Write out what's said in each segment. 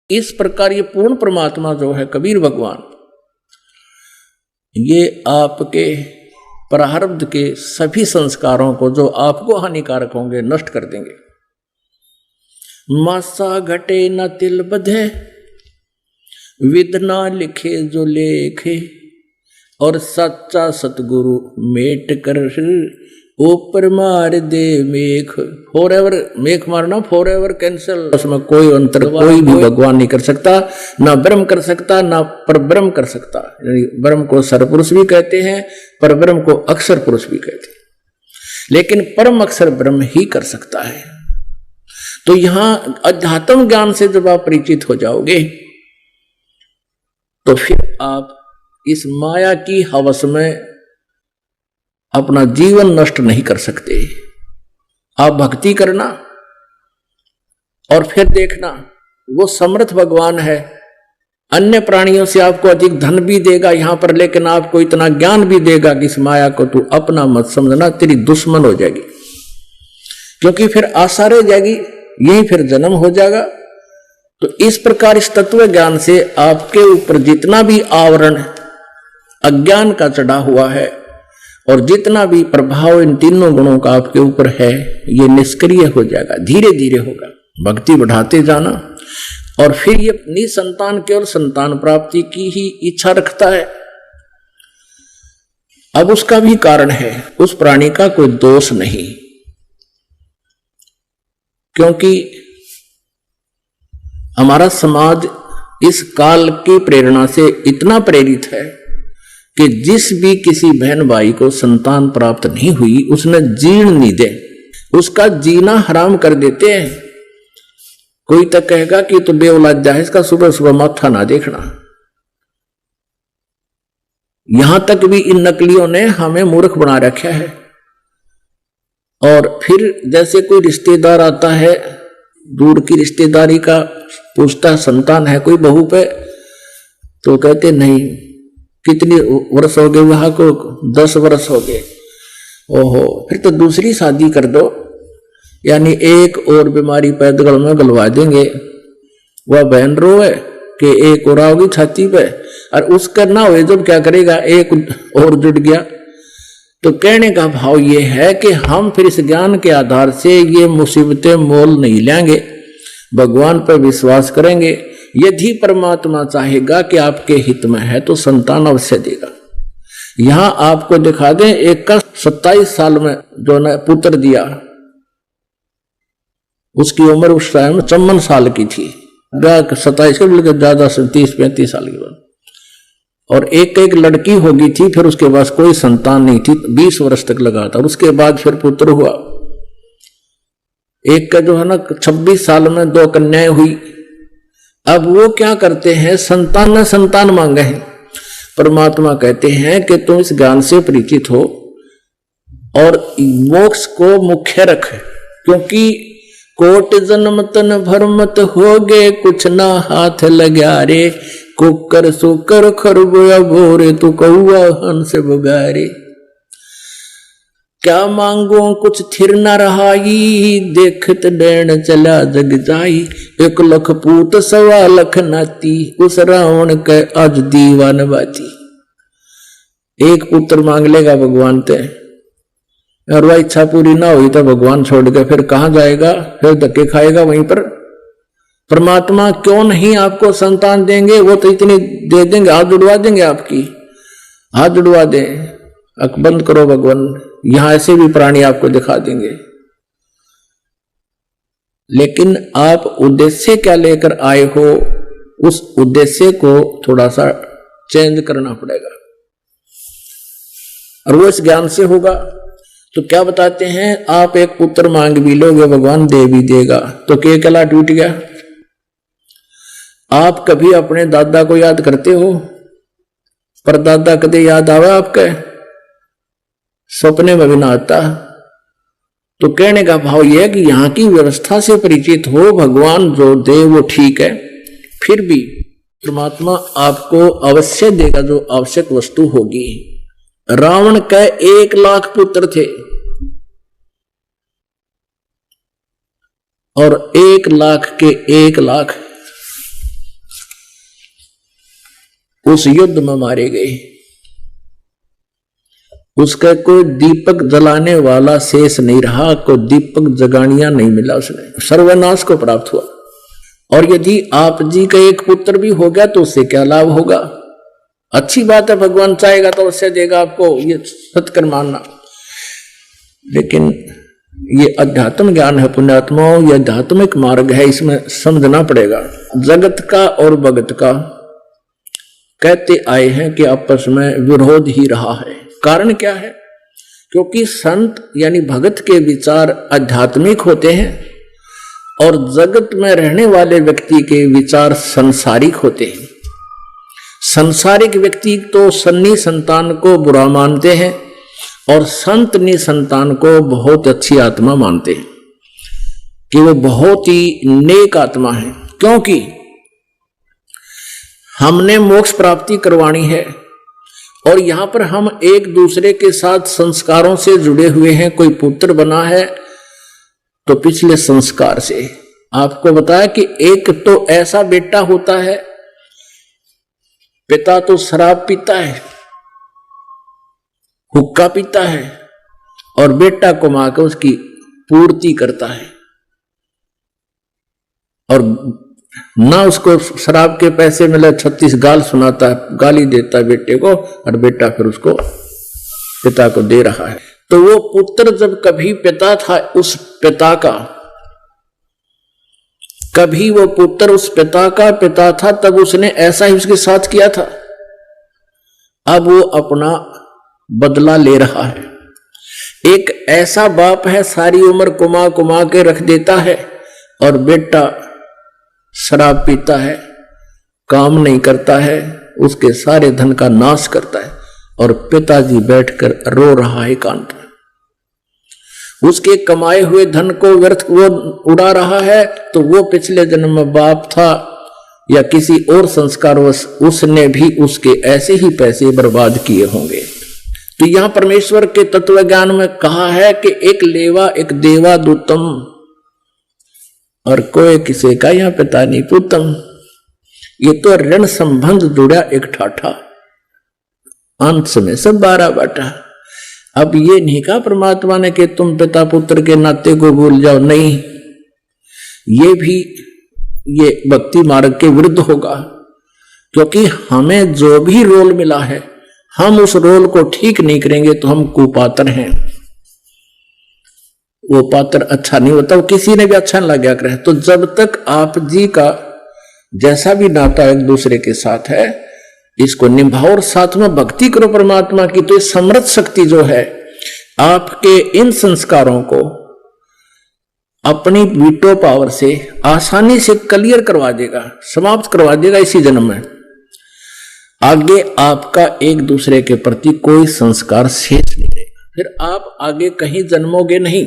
इस प्रकार ये पूर्ण परमात्मा जो है कबीर भगवान, ये आपके प्रारब्ध के सभी संस्कारों को जो आपको हानिकारक होंगे नष्ट कर देंगे। मासा घटे न तिल बधे, विध ना लिखे जो लेखे, और सच्चा सतगुरु मेट कर ऊपर मार दे मेघ। फॉर एवर मेघ मारना, फॉर एवर कैंसिल। उसमें कोई अंतर कोई भी भगवान नहीं कर सकता, ना ब्रह्म कर सकता, ना परब्रह्म कर सकता। ब्रह्म को सरपुरुष भी कहते हैं, परब्रह्म को अक्षर पुरुष भी कहते हैं, लेकिन परम अक्षर ब्रह्म ही कर सकता है। तो यहां अध्यात्म ज्ञान से जब आप परिचित हो जाओगे तो फिर आप इस माया की हवस में अपना जीवन नष्ट नहीं कर सकते। आप भक्ति करना और फिर देखना वो समर्थ भगवान है, अन्य प्राणियों से आपको अधिक धन भी देगा यहां पर, लेकिन आपको इतना ज्ञान भी देगा कि इस माया को तू अपना मत समझना, तेरी दुश्मन हो जाएगी, क्योंकि फिर आशा रह जाएगी, यही फिर जन्म हो जाएगा। तो इस प्रकार इस तत्व ज्ञान से आपके ऊपर जितना भी आवरण अज्ञान का चढ़ा हुआ है और जितना भी प्रभाव इन तीनों गुणों का आपके ऊपर है, ये निष्क्रिय हो जाएगा, धीरे धीरे होगा। भक्ति बढ़ाते जाना और फिर ये निसंतान केवल संतान प्राप्ति की ही इच्छा रखता है। अब उसका भी कारण है, उस प्राणी का कोई दोष नहीं, क्योंकि हमारा समाज इस काल की प्रेरणा से इतना प्रेरित है कि जिस भी किसी बहन भाई को संतान प्राप्त नहीं हुई उसने जीर्ण नहीं दे, उसका जीना हराम कर देते हैं। कोई तक कहेगा कि तो बेऔलाद है, इसका सुबह सुबह माथा ना देखना। यहां तक भी इन नकलियों ने हमें मूर्ख बना रखा है। और फिर जैसे कोई रिश्तेदार आता है, दूर की रिश्तेदारी का, पूछता संतान है कोई बहू पे, तो कहते नहीं, कितनी वर्ष हो गए वहां को, 10 वर्ष हो गए। ओहो, फिर तो दूसरी शादी कर दो, यानी एक और बीमारी पैदगल में गलवा देंगे। वह बहन रोए कि एक और आओगी छाती पे, और उसका ना हुए जब क्या करेगा, एक और जुड़ गया। तो कहने का भाव ये है कि हम फिर इस ज्ञान के आधार से ये मुसीबतें मोल नहीं लेंगे, भगवान पर विश्वास करेंगे। यदि परमात्मा चाहेगा कि आपके हित में है तो संतान अवश्य देगा। यहां आपको दिखा दें, एक का 27 साल में जो ने पुत्र दिया, उसकी उम्र उस टाइम 54 साल की थी, 27 के बल्कि ज्यादा 30-35 साल की बात। और एक लड़की होगी थी, फिर उसके बाद कोई संतान नहीं थी, 20 वर्ष तक लगा था। उसके बाद फिर पुत्र हुआ। एक का जो है ना 26 साल में 2 कन्याएं हुई। अब वो क्या करते हैं, संतान मांगे हैं। परमात्मा कहते हैं कि तुम इस ज्ञान से परिचित हो और मोक्ष को मुख्य रख, क्योंकि कोट जन्म तन भरमत होगे, कुछ ना हाथ लग्या रे, कुकर सुकर खरगोया भोरे, तू कौआ हंस बगारे। क्या मांगो कुछ थिर न रहाई, देखत डैन चला जग जाई, 1 लाख पूत 1.25 लाख नाती, उस रावण के आज दीवान बाती। एक पुत्र मांग लेगा भगवान ते, और वह इच्छा पूरी ना हुई तो भगवान छोड़ के फिर कहां जाएगा, फिर धक्के खाएगा वहीं पर। परमात्मा क्यों नहीं आपको संतान देंगे, वो तो इतनी दे देंगे, हाथ जुड़वा देंगे, आपकी हाथ जुड़वा दें। अख बंद करो भगवान, यहां ऐसे भी प्राणी आपको दिखा देंगे। लेकिन आप उद्देश्य क्या लेकर आए हो, उस उद्देश्य को थोड़ा सा चेंज करना पड़ेगा, और वो इस ज्ञान से होगा। तो क्या बताते हैं, आप एक पुत्र मांग भी लोगे, भगवान दे भी देगा, तो के कला टूट गया। आप कभी अपने दादा को याद करते हो, पर दादा कदे याद आवे आपके, सपने में भी ना आता। तो कहने का भाव यह है कि यहां की व्यवस्था से परिचित हो, भगवान जो दे वो ठीक है, फिर भी परमात्मा आपको अवश्य देगा जो आवश्यक वस्तु होगी। रावण के 1 लाख पुत्र थे, और 1 लाख के 1 लाख उस युद्ध में मारे गए। उसका कोई दीपक जलाने वाला शेष नहीं रहा, कोई दीपक जगानिया नहीं मिला, उसने सर्वनाश को प्राप्त हुआ। और यदि आप जी का एक पुत्र भी हो गया तो उससे क्या लाभ होगा? अच्छी बात है, भगवान चाहेगा तो अवश्य देगा आपको, ये सत्कर मानना। लेकिन ये अध्यात्म ज्ञान है पुण्यात्माओं, ये आध्यात्मिक मार्ग है, इसमें समझना पड़ेगा। जगत का और भगत का कहते आए हैं कि आपस में विरोध ही रहा है। कारण क्या है? क्योंकि संत यानी भगत के विचार आध्यात्मिक होते हैं और जगत में रहने वाले व्यक्ति के विचार संसारिक होते हैं। संसारिक व्यक्ति तो सन्नी संतान को बुरा मानते हैं और संत निसंतान को बहुत अच्छी आत्मा मानते हैं कि वो बहुत ही नेक आत्मा है। क्योंकि हमने मोक्ष प्राप्ति करवानी है और यहां पर हम एक दूसरे के साथ संस्कारों से जुड़े हुए हैं। कोई पुत्र बना है तो पिछले संस्कार से आपको बताया कि एक तो ऐसा बेटा होता है, पिता तो शराब पीता है, हुक्का पीता है और बेटा कमा के उसकी पूर्ति करता है और ना उसको शराब के पैसे मिले 36 गाल सुनाता है, गाली देता है बेटे को और बेटा फिर उसको पिता को दे रहा है। तो वो पुत्र जब कभी पिता था उस पिता का, कभी वो पुत्र उस पिता का पिता था, तब उसने ऐसा ही उसके साथ किया था। अब वो अपना बदला ले रहा है। एक ऐसा बाप है सारी उम्र कुमा कुमा के रख देता है और बेटा शराब पीता है, काम नहीं करता है, उसके सारे धन का नाश करता है और पिताजी बैठकर रो रहा है एकांत में। उसके कमाए हुए धन को व्यर्थ वो उड़ा रहा है, तो वो पिछले जन्म में बाप था या किसी और संस्कारवश उसने भी उसके ऐसे ही पैसे बर्बाद किए होंगे। तो यहां परमेश्वर के तत्व ज्ञान में कहा है कि एक लेवा एक देवा दूतम और कोई किसी का यहां पिता नहीं पुतम। ये तो ऋण संबंध जुड़ा एक ठाठा, अंत में सब 12 बाटा। अब ये नहीं कहा परमात्मा ने कि तुम पिता पुत्र के नाते को भूल जाओ, नहीं, ये भी ये भक्ति मार्ग के विरुद्ध होगा। क्योंकि हमें जो भी रोल मिला है हम उस रोल को ठीक नहीं करेंगे तो हम कुपात्र हैं। वो पात्र अच्छा नहीं होता, वो किसी ने भी अच्छा नहीं लगा करे। तो जब तक आप जी का जैसा भी नाता एक दूसरे के साथ है इसको निभाओ और साथ में भक्ति करो परमात्मा की। तो ये समर्थ शक्ति जो है आपके इन संस्कारों को अपनी वीटो पावर से आसानी से क्लियर करवा देगा, समाप्त करवा देगा इसी जन्म में। आगे आपका एक दूसरे के प्रति कोई संस्कार शेष नहीं रहेगा, फिर आप आगे कहीं जन्मोगे नहीं।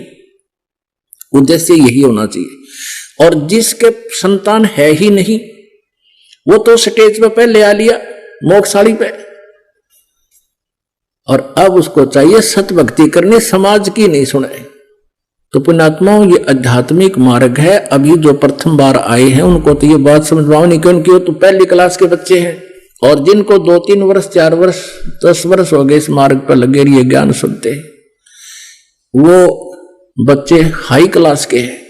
उद्देश्य यही होना चाहिए। और जिसके संतान है ही नहीं वो तो स्टेज पे पहले आ लिया मोक्षशाली पे, और अब उसको चाहिए सत भक्ति करनी, समाज की नहीं सुने। तो पुण्यात्माओं ये आध्यात्मिक मार्ग है। अभी जो प्रथम बार आए हैं उनको तो ये बात समझवाओ नहीं, क्योंकि वो तो पहली क्लास के बच्चे हैं। और जिनको 2-3 वर्ष 4 वर्ष 10 वर्ष हो गए इस मार्ग पर लगे ये ज्ञान सुनते हैं, वो बच्चे हाई क्लास के हैं,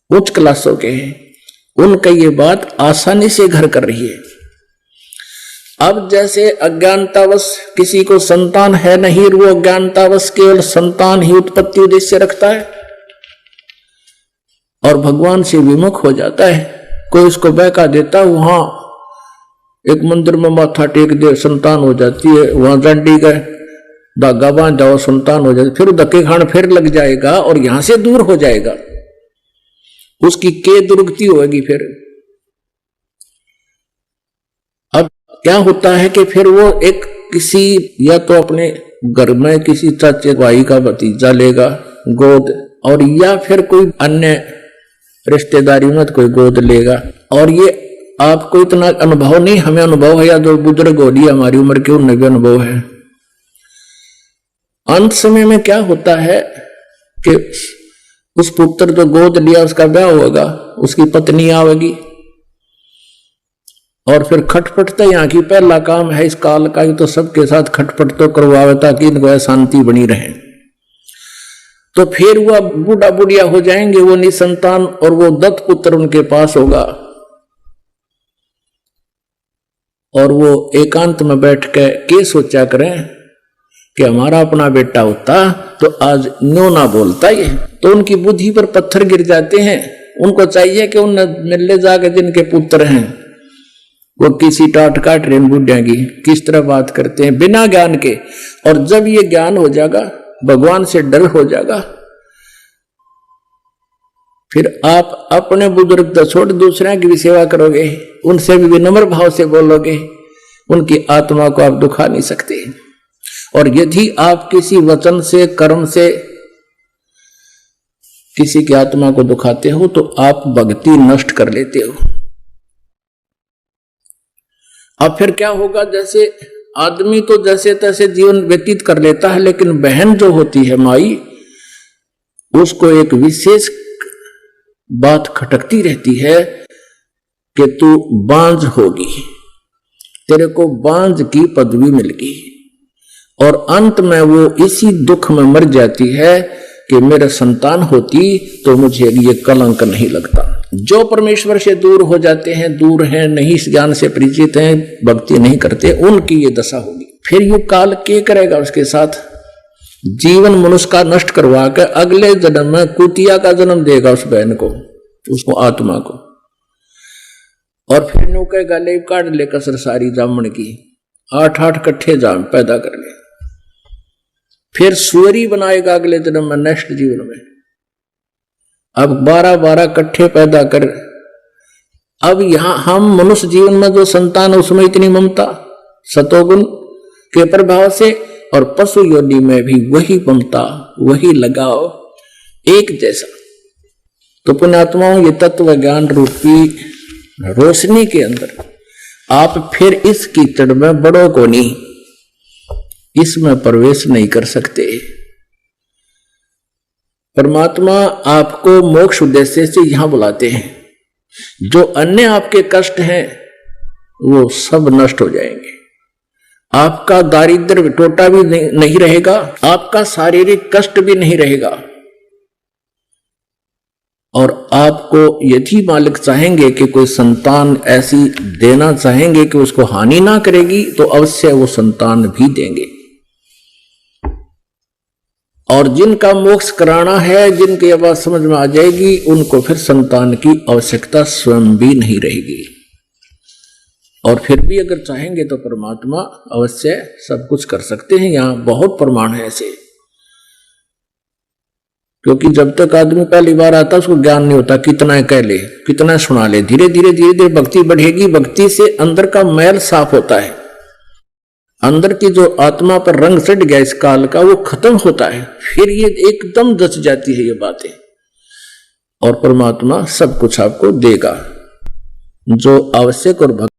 उच्च क्लासों के हैं, उनका ये बात आसानी से घर कर रही है। अब जैसे अज्ञानतावश किसी को संतान है नहीं, वो अज्ञानतावश केवल संतान ही उत्पत्ति उद्देश्य रखता है और भगवान से विमुख हो जाता है। कोई उसको बहका देता, वहां एक मंदिर में माथा टेक दे संतान हो जाती है, वहां डंडी गए धागा बांध जाओ संतान हो जाती, फिर धक्के खान फिर लग जाएगा और यहां से दूर हो जाएगा, उसकी के दुर्गति होगी। फिर अब क्या होता है कि फिर वो एक किसी या तो अपने घर में किसी चाचे भाई का भतीजा लेगा गोद, और या फिर कोई अन्य रिश्तेदारी में कोई गोद लेगा। और ये आपको इतना अनुभव नहीं, हमें अनुभव है, या जो बुजुर्ग हो लिया हमारी उम्र के उन्हें भी अनुभव है। अंत समय में क्या होता है कि उस पुत्र जो गोद लिया उसका ब्याह होगा, उसकी पत्नी आवेगी और फिर खटपट तो यहाँ की पहला काम है इस काल का, तो सबके साथ खटपट तो करवावे ताकि इनको शांति बनी रहे। तो फिर वह बूढ़ा बुढ़िया हो जाएंगे, वो निसंतान, और वो दत्त पुत्र उनके पास होगा, और वो एकांत में बैठ के सोचा करें कि हमारा अपना बेटा होता तो आज न्यो ना बोलता ये। तो उनकी बुद्धि पर पत्थर गिर जाते हैं। उनको चाहिए कि उन मिलने जाके जिनके पुत्र हैं वो किसी टाट काट रहे बुढ़िया की किस तरह बात करते हैं बिना ज्ञान के। और जब ये ज्ञान हो जाएगा, भगवान से डर हो जाएगा, फिर आप अपने बुजुर्ग तो छोड़ दूसरे की भी सेवा करोगे, उनसे भी विनम्र भाव से बोलोगे, उनकी आत्मा को आप दुखा नहीं सकते। और यदि आप किसी वचन से कर्म से किसी की आत्मा को दुखाते हो तो आप भक्ति नष्ट कर लेते हो। अब फिर क्या होगा, जैसे आदमी तो जैसे तैसे जीवन व्यतीत कर लेता है, लेकिन बहन जो होती है माई, उसको एक विशेष बात खटकती रहती है कि तू बांझ होगी, तेरे को बांझ की पदवी मिल गई। और अंत में वो इसी दुख में मर जाती है कि मेरा संतान होती तो मुझे ये कलंक नहीं लगता। जो परमेश्वर से दूर हो जाते हैं, दूर हैं, नहीं इस ज्ञान से परिचित हैं, भक्ति नहीं करते, उनकी ये दशा होगी। फिर ये काल क्या करेगा उसके साथ, जीवन मनुष्य का नष्ट करवा कर अगले जन्म में कुतिया का जन्म देगा उस बहन को, उसको आत्मा को। और फिर नु कहेगा ले काट ले कसर सारी जामन की, 8-8 कट्ठे जाम पैदा कर ले। फिर सुअरी बनाएगा अगले जन्म में, नेक्स्ट जीवन में। अब 12-12 कट्ठे पैदा कर। अब यहां हम मनुष्य जीवन में जो संतान है उसमें इतनी ममता सतोगुण के प्रभाव से, और पशु योनि में भी वही ममता, वही लगाव एक जैसा। तो पुण्यात्माओं, ये तत्व ज्ञान रूपी रोशनी के अंदर आप फिर इस कीचड़ में बड़ों को नहीं, इसमें प्रवेश नहीं कर सकते। परमात्मा आपको मोक्ष उद्देश्य से यहां बुलाते हैं। जो अन्य आपके कष्ट हैं वो सब नष्ट हो जाएंगे। आपका दारिद्र्य टोटा भी नहीं रहेगा, आपका शारीरिक कष्ट भी नहीं रहेगा। और आपको यदि मालिक चाहेंगे कि कोई संतान ऐसी देना चाहेंगे कि उसको हानि ना करेगी, तो अवश्य वो संतान भी देंगे। और जिनका मोक्ष कराना है, जिनकी बात समझ में आ जाएगी, उनको फिर संतान की आवश्यकता स्वयं भी नहीं रहेगी। और फिर भी अगर चाहेंगे तो परमात्मा अवश्य सब कुछ कर सकते हैं। यहां बहुत प्रमाण है ऐसे। क्योंकि जब तक आदमी पहली बार आता उसको ज्ञान नहीं होता, कितना कह ले, कितना सुना ले। धीरे धीरे भक्ति बढ़ेगी। भक्ति से अंदर का मैल साफ होता है, अंदर की जो आत्मा पर रंग चढ़ गया इस काल का वो खत्म होता है। फिर ये एकदम जच जाती है ये बातें, और परमात्मा सब कुछ आपको देगा जो आवश्यक और